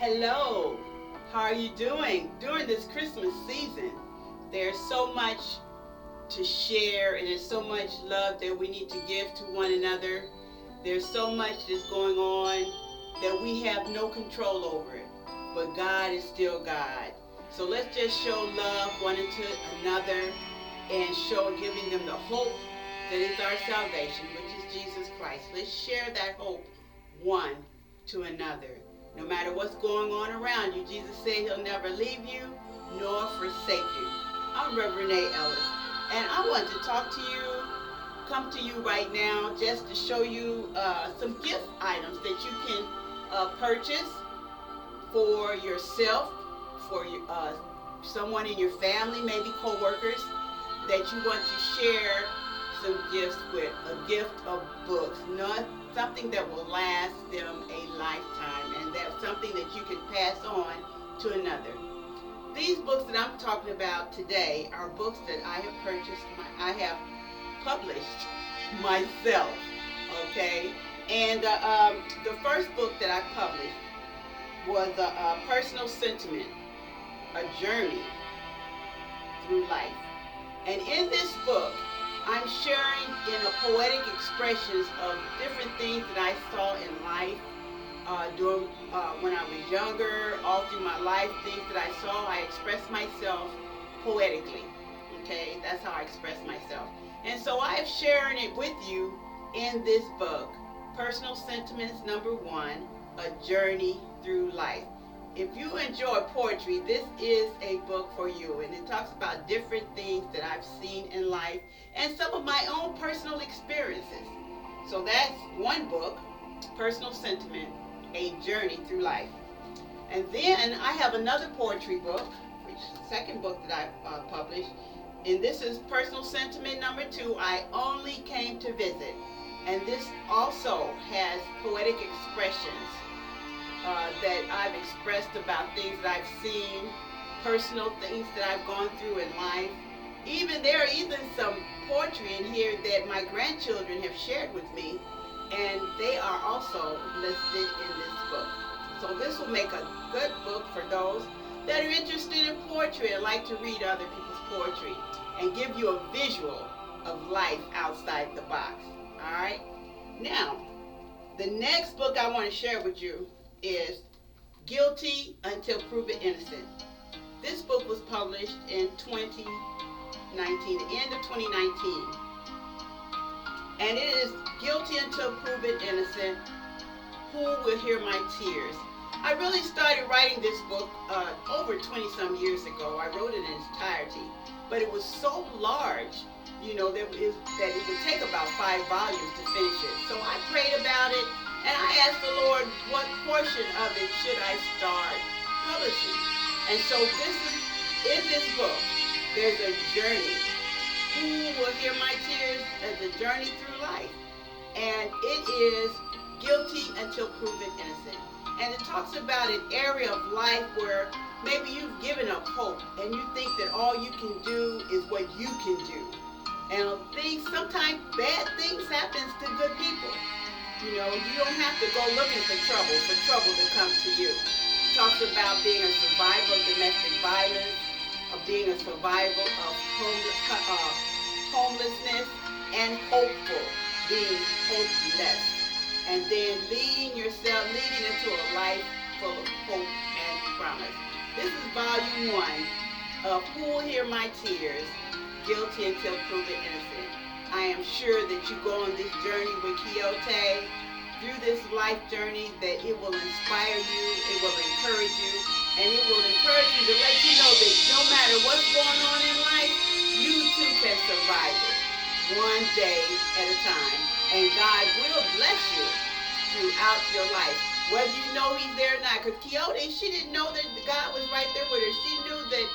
Hello, how are you doing? During this Christmas season, there's so much to share and there's so much love that we need to give to one another. There's so much that's going on that we have no control over it, but God is still God. So let's just show love one to another and giving them the hope that is our salvation, which is Jesus Christ. Let's share that hope one to another. No matter what's going on around you, Jesus said he'll never leave you nor forsake you. I'm Reverend Reneé Ellis, and I want to come to you right now just to show you some gift items that you can purchase for yourself, for someone in your family, maybe co-workers, that you want to share some gifts with. A gift of books, not something that will last them a lifetime, and that's something that you can pass on to another. These books that I'm talking about today are books that I have purchased, I have published myself, okay? And the first book that I published was a Personal Sentiment, A Journey Through Life. And in this book, I'm sharing in a poetic expressions of different things that I saw in life during when I was younger, all through my life, things that I saw. I express myself poetically. Okay, that's how I express myself. And so I am sharing it with you in this book, Personal Sentiments #1, A Journey Through Life. If you enjoy poetry, this is a book for you, and it talks about different things that I've seen in life and some of my own personal experiences. So that's one book, Personal Sentiment, A Journey Through Life. And then I have another poetry book, which is the second book that I published, and this is Personal Sentiment #2, I Only Came to Visit. And this also has poetic expressions that I've expressed about things that I've seen, personal things that I've gone through in life. There are even some poetry in here that my grandchildren have shared with me, and they are also listed in this book. So this will make a good book for those that are interested in poetry and like to read other people's poetry and give you a visual of life outside the box. All right? Now, the next book I want to share with you is Guilty Until Proven Innocent. This book was published in 2019, the end of 2019. And it is Guilty Until Proven Innocent, Who Will Hear My Tears? I really started writing this book over 20-some years ago. I wrote it in its entirety, but it was so large, that it would take about 5 volumes to finish it. So I prayed about it, and I asked the Lord, what portion of it should I start publishing? And so in this book, there's a journey. Who will hear my tears? As a journey through life. And it is Guilty Until Proven Innocent. And it talks about an area of life where maybe you've given up hope and you think that all you can do is what you can do. And sometimes bad things happen to good people. You don't have to go looking for trouble to come to you. It talks about being a survivor of domestic violence, of being a survivor of homelessness, and hopeful, being hopeless. And then leading into a life full of hope and promise. This is volume 1 of Who Will Hear My Tears? Guilty Until Proven Innocent. I am sure that you go on this journey with Quixote, through this life journey, that it will inspire you, it will encourage you, and it will encourage you to let you know that no matter what's going on in life, you too can survive it, one day at a time. And God will bless you throughout your life, whether you know He's there or not. Because Quixote, she didn't know that God was right there with her. She knew that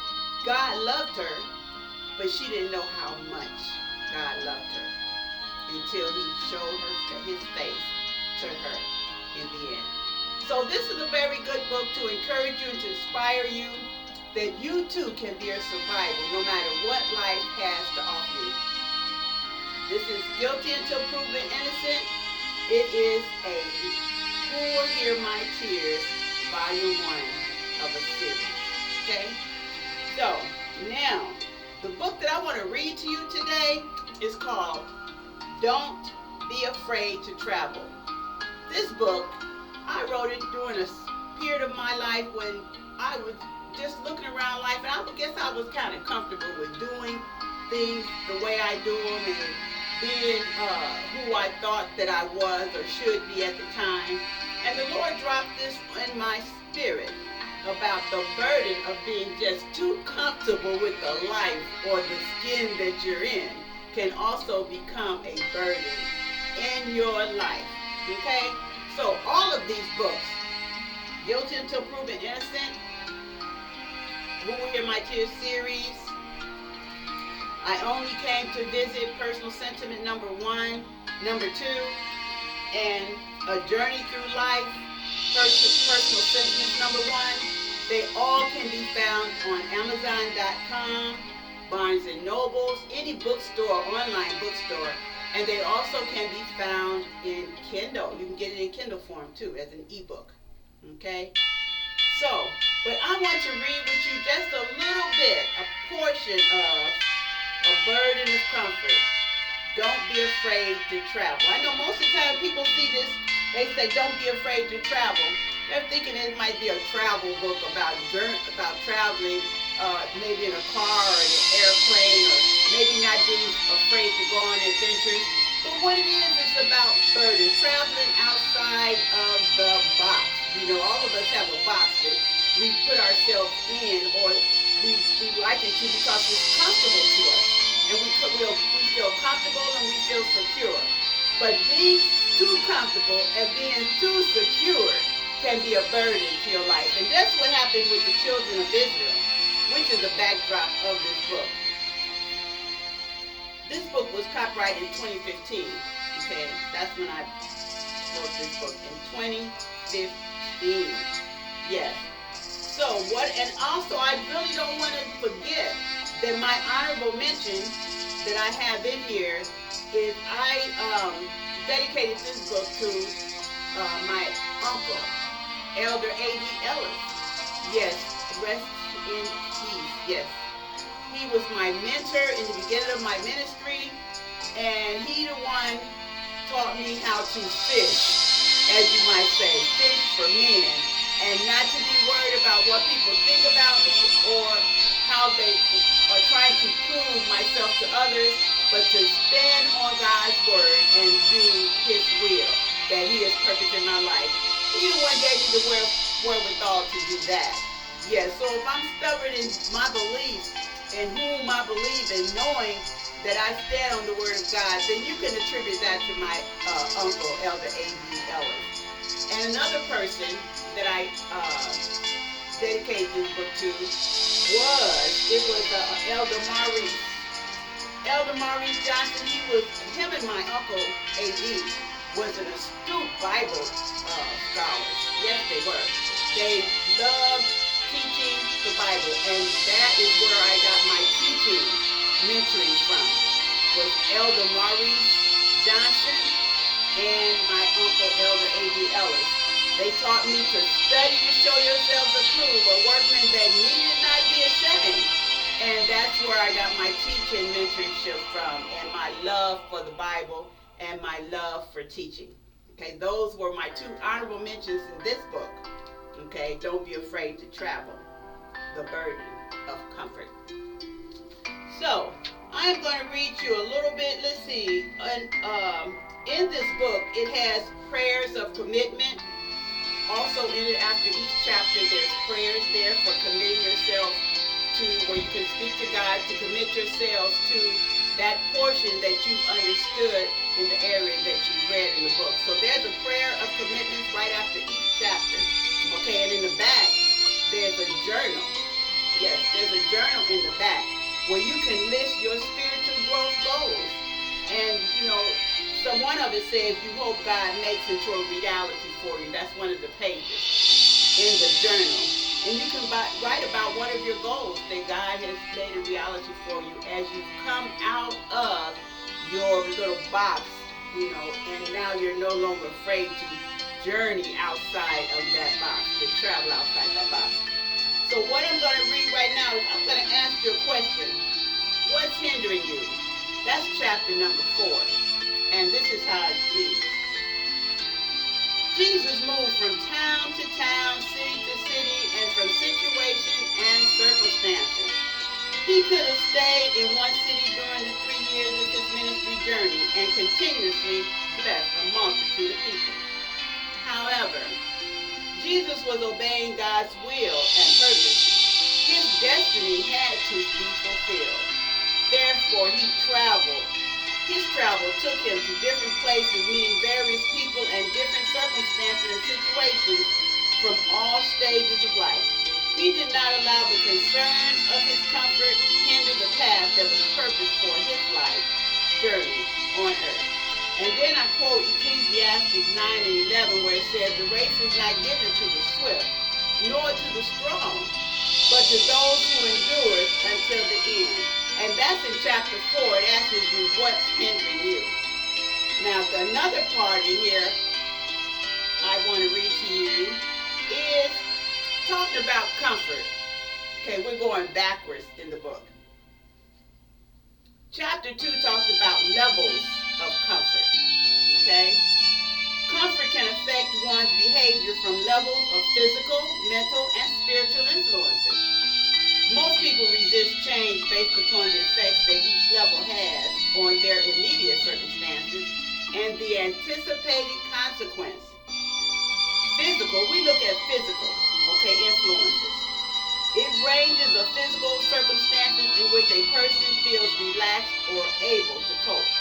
God loved her, but she didn't know how much God loved her until He showed her His face to her in the end. So this is a very good book to encourage you and to inspire you that you too can be a survivor no matter what life has to offer you. This is Guilty Until Proven Innocent. It is a Who Will Hear My Tears volume 1 of a series. Okay? So, now, the book that I want to read to you today is called Don't Be Afraid to Travel. This book, I wrote it during a period of my life when I was just looking around life, and I guess I was kind of comfortable with doing things the way I do them and being who I thought that I was or should be at the time. And the Lord dropped this in my spirit about the burden of being just too comfortable with the life or the skin that you're in can also become a burden in your life. Okay? So all of these books, Guilty Until Proven Innocent, Who Will Hear My Tears series, I Only Came to Visit, Personal Sentiment number 1, number 2, and A Journey Through Life, Personal Sentiments number 1. They all can be found on Amazon.com, Barnes & Nobles, any bookstore, online bookstore. And they also can be found in Kindle. You can get it in Kindle form too, as an ebook. Okay? So, but I want to read with you just a little bit, a portion of A Burden of Comfort. Don't be afraid to travel. I know most of the time people see this, they say don't be afraid to travel. They're thinking it might be a travel book about traveling, maybe in a car or in an airplane, or maybe not being afraid to go on adventures. But what it is, it's about burden, traveling outside of the box. You know, all of us have a box that we put ourselves in, or we like it to because it's comfortable to us. And we feel comfortable and we feel secure. But being too comfortable and being too secure can be a burden to your life. And that's what happened with the children of Israel, which is the backdrop of this book. This book was copyrighted in 2015. Okay, that's when I wrote this book, in 2015. Yes. So what, and also I really don't want to forget that my honorable mention that I have in here is I dedicated this book to my uncle, Elder A.D. Ellis. Yes, rest in peace. Yes. He was my mentor in the beginning of my ministry, and he the one taught me how to fish, as you might say, fish for men, and not to be worried about what people think about me or how they are trying to prove myself to others, but to stand on God's word and do his will that he has purposed in my life. He the one gave me the wherewithal to do that. Yes, so if I'm stubborn in my beliefs and whom I believe in, knowing that I stand on the word of God, then you can attribute that to my uncle, Elder A.D. Ellis. And another person that I dedicated this book to was Elder Maurice. Elder Maurice Johnson, him and my uncle A.D. was an astute Bible scholars. Yes, they were. They loved teaching the Bible, and that is where I got my teaching mentoring from, was Elder Maurice Johnson and my uncle Elder A.D. Ellis. They taught me to study to show yourselves approved, a workman that needed not be ashamed. And that's where I got my teaching mentorship from, and my love for the Bible and my love for teaching. Okay, those were my two honorable mentions in this book. Okay, Don't Be Afraid to Travel, The Burden of Comfort. So, I am going to read you a little bit. Let's see. In this book, it has prayers of commitment. Also, in it, after each chapter, there's prayers there for committing yourself to, where you can speak to God, to commit yourselves to that portion that you've understood in the area that you read in the book. So there's a prayer of commitments right after each chapter. Okay, and in the back, there's a journal. Yes, there's a journal in the back where you can list your spiritual growth goals. And, you know, so one of it says you hope God makes into a reality for you. That's one of the pages in the journal. And you can write about one of your goals that God has made a reality for you as you come out of your little box, you know, and now you're no longer afraid to journey outside of that box, to travel outside that box. So what I'm going to read right now is I'm going to ask you a question. What's hindering you? That's chapter number 4. And this is how it reads. Jesus moved from town to town, city to city, and from situation and circumstances. He could have stayed in one city during the 3 years of his ministry journey and continuously blessed a multitude of people. However, Jesus was obeying God's will and purpose. His destiny had to be fulfilled. Therefore, he traveled. His travel took him to different places, meeting various people and different circumstances and situations from all stages of life. He did not allow the concerns of his comfort hinder the path that was purposed for his life journey on earth. And then I quote Ecclesiastes 9 and 11, where it says, the race is not given to the swift, nor to the strong, but to those who endure until the end. And that's in chapter 4. It asks you what's hindering you. Now, another part in here I want to read to you is talking about comfort. Okay, we're going backwards in the book. Chapter 2 talks about levels of comfort. Okay? Comfort can affect one's behavior from levels of physical, mental, and spiritual influences. Most people resist change based upon the effects that each level has on their immediate circumstances and the anticipated consequence. Physical, we look at physical, okay, influences. It ranges of physical circumstances in which a person feels relaxed or able to cope.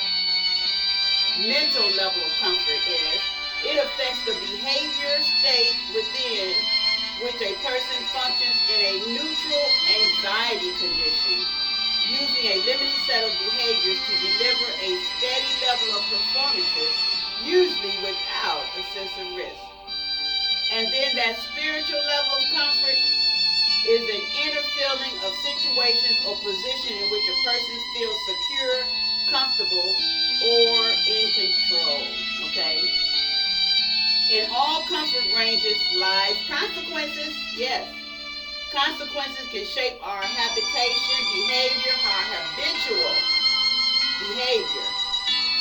Mental level of comfort is, it affects the behavior state within which a person functions in a neutral anxiety condition, using a limited set of behaviors to deliver a steady level of performances, usually without a sense of risk. And then that spiritual level of comfort is an inner feeling of situations or position in which a person feels secure, comfortable, or in control. Okay? In all comfort ranges lies consequences. Yes. Consequences can shape our habitation, behavior, our habitual behavior,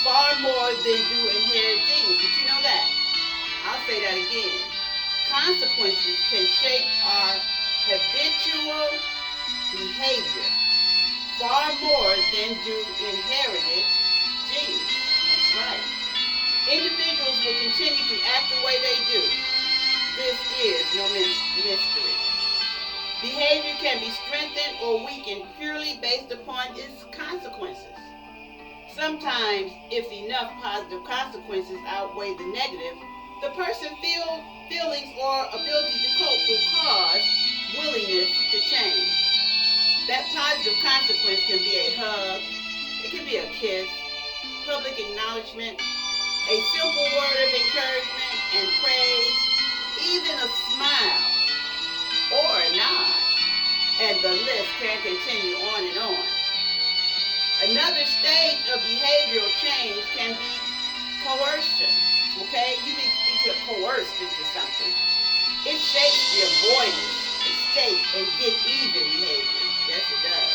far more than do inherited genes. Did you know that? I'll say that again. Consequences can shape our habitual behavior far more than do inherited genes. That's right. Individuals will continue to act the way they do. This is no mystery. Behavior can be strengthened or weakened purely based upon its consequences. Sometimes, if enough positive consequences outweigh the negative, the person's feelings or ability to cope will cause willingness to change. That positive consequence can be a hug, it can be a kiss, public acknowledgement, a simple word of encouragement and praise, even a smile or a nod, and the list can continue on and on. Another stage of behavioral change can be coercion. Okay, you be coerced into something. It shapes the avoidance, escape, and get even behavior. Yes, it does.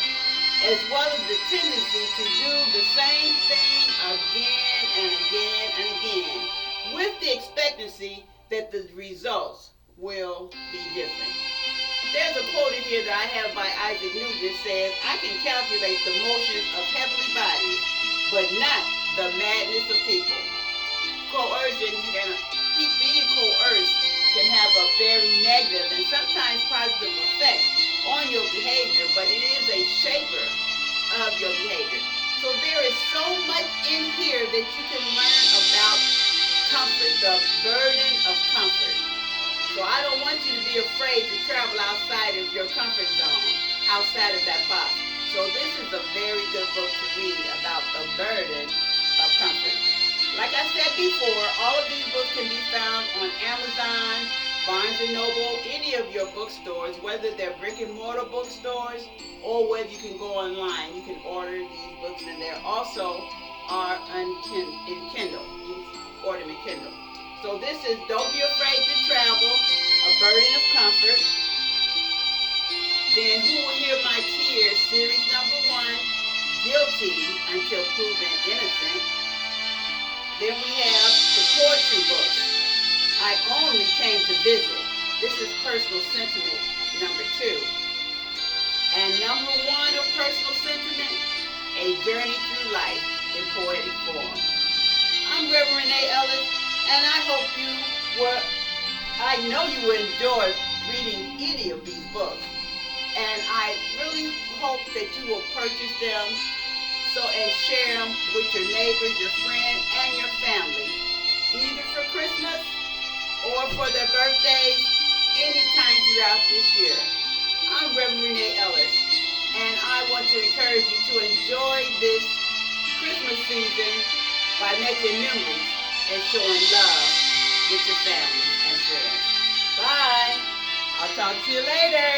As well as the tendency to do the same thing again and again and again, with the expectancy that the results will be different. There's a quote in here that I have by Isaac Newton that says, I can calculate the motions of heavenly bodies, but not the madness of people. Coercion, being coerced can have a very negative and sometimes positive effect on your behavior, but it is a shaper of your behavior. So there is so much in here that you can learn about comfort, the burden of comfort. So I don't want you to be afraid to travel outside of your comfort zone, outside of that box. So this is a very good book to read about the burden of comfort. Like I said before, all of these books can be found on Amazon, Barnes & Noble, any of your bookstores, whether they're brick and mortar bookstores or whether you can go online. You can order these books, and they also are in Kindle. You can order them in Kindle. So this is Don't Be Afraid to Travel, A Burden of Comfort. Then Who Will Hear My Tears, series number 1, Guilty Until Proven Innocent. Then we have the poetry books, I Only Came to Visit. This is personal sentiment number 2. And number 1 of personal sentiment, A Journey Through Life in Poetic Form. I'm Reverend Reneé Ellis, and I know you will enjoy reading any of these books. And I really hope that you will purchase them and share them with your neighbors, your friends, and your family, either for Christmas or for their birthdays, anytime throughout this year. I'm Reverend Reneé Ellis, and I want to encourage you to enjoy this Christmas season by making memories and showing love with your family and friends. Bye. I'll talk to you later.